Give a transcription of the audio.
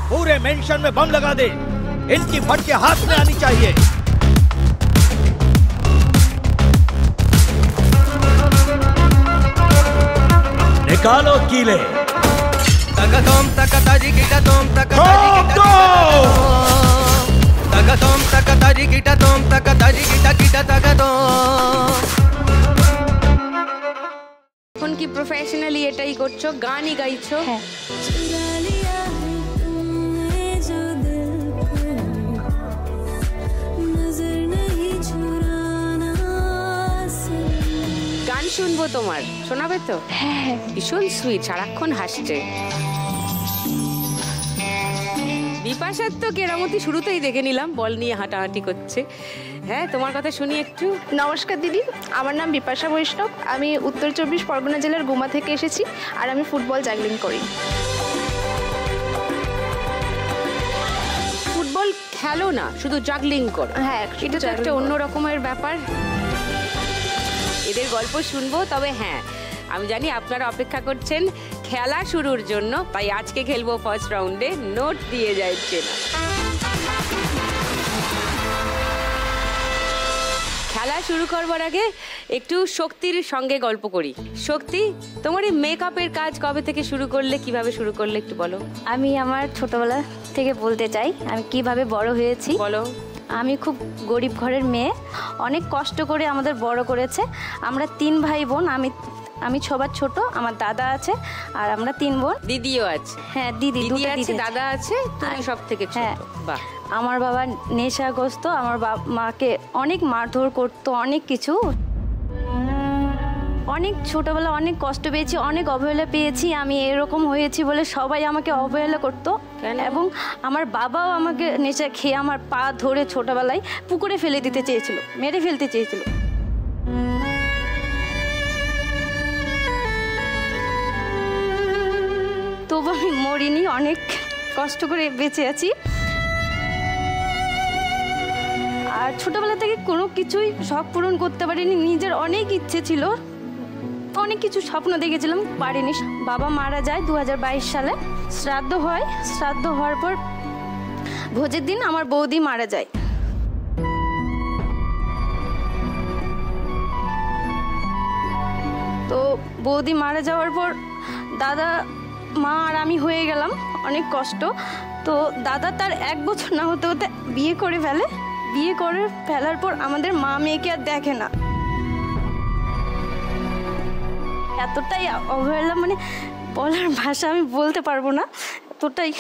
पूरे मेंशन में बम लगा दे। इनकी फट के हाथ में आनी चाहिए। निकालो कीले। तगतोम तकताजी गिटातोम तकताजी गिटातोम तगतोम तकताजी गिटातोम तकताजी गिटा गिटा तगतोम। এখন কি প্রফেশনালি এটাই করছো, গানই গাইছো? হ্যাঁ। গান শুনবো তোমার, শোনাবে তো? হ্যাঁ। ভীষণ সুইট, সারাক্ষণ হাসছে। বিপাশার তো কেরামতি শুরুতেই দেখে নিলাম, বল নিয়ে হাঁটাহাঁটি করছে। হ্যাঁ, তোমার কথা শুনি একটু। নমস্কার দিদি, আমার নাম বিপাশা বৈষ্ণব। আমি উত্তর 24 পরগনা জেলার গুমা থেকে এসেছি, আর আমি ফুটবল জাগলিং করি। ফুটবল খেলো না, শুধু জাগলিং করো? হ্যাঁ, এটা তো একটা অন্য রকমের ব্যাপার। এদের গল্প শুনবো, তবে হ্যাঁ আমি জানি আপনারা অপেক্ষা করছেন খেলা শুরুর জন্য, তাই আজকে খেলবো ফার্স্ট রাউন্ডে নোট দিয়ে যাচ্ছে না। খেলা শুরু করবার আগে একটু শক্তির সঙ্গে গল্প করি। শক্তি, তোমার এই মেকআপের কাজ কবে থেকে শুরু করলে, কিভাবে শুরু করলে একটু বলো। আমি আমার ছোটবেলা থেকে বলতে চাই আমি কিভাবে বড় হয়েছি। বলো। আমি খুব গরিব ঘরের মেয়ে, অনেক কষ্ট করে আমাদের বড় করেছে। আমরা 3 ভাই বোন, আমি সবার ছোট, আমার দাদা আছে, আর আমরা 3 বোন। দিদিও আছে? হ্যাঁ, দিদি আছে, দাদা আছে, তুমি সব থেকে ছোট। হ্যাঁ। বাহ। আমার বাবা নেশাগ্রস্ত, আমার মাকে অনেক মারধর করতো, অনেক কিছু। অনেক ছোটবেলা অনেক কষ্ট পেয়েছি, অনেক অবহেলা পেয়েছি। আমি এরকম হয়েছি বলে সবাই আমাকে অবহেলা করতো, এবং আমার বাবাও আমাকে নেশা খেয়ে আমার পা ধরে ছোটবেলায় পুকুরে ফেলে দিতে চেয়েছিল, মেরে ফেলতে চেয়েছিল। তবু আমি মরিনি, অনেক কষ্ট করে বেঁচে আছি। আর ছোটবেলা থেকে কোনো কিছুই শখ পূরণ করতে পারিনি। নিজের অনেক ইচ্ছে ছিল, অনেক কিছু স্বপ্ন দেখেছিলাম, পারিনি। বাবা মারা যায় 2022 সালে, শ্রাদ্ধ হয়। শ্রাদ্ধ হওয়ার পর ভোজের দিন আমার বৌদি মারা যায়। তো বৌদি মারা যাওয়ার পর দাদা, মা আর আমি হয়ে গেলাম, অনেক কষ্ট। তো দাদা তার 1 বছর না হতে হতে বিয়ে করে ফেলে। বিয়ে করে ফেলার পর আমাদের মা মেয়েকে আর দেখে না। এতটাই অবহেলা, মানে বলার ভাষা আমি বলতে পারবো না, এতটাই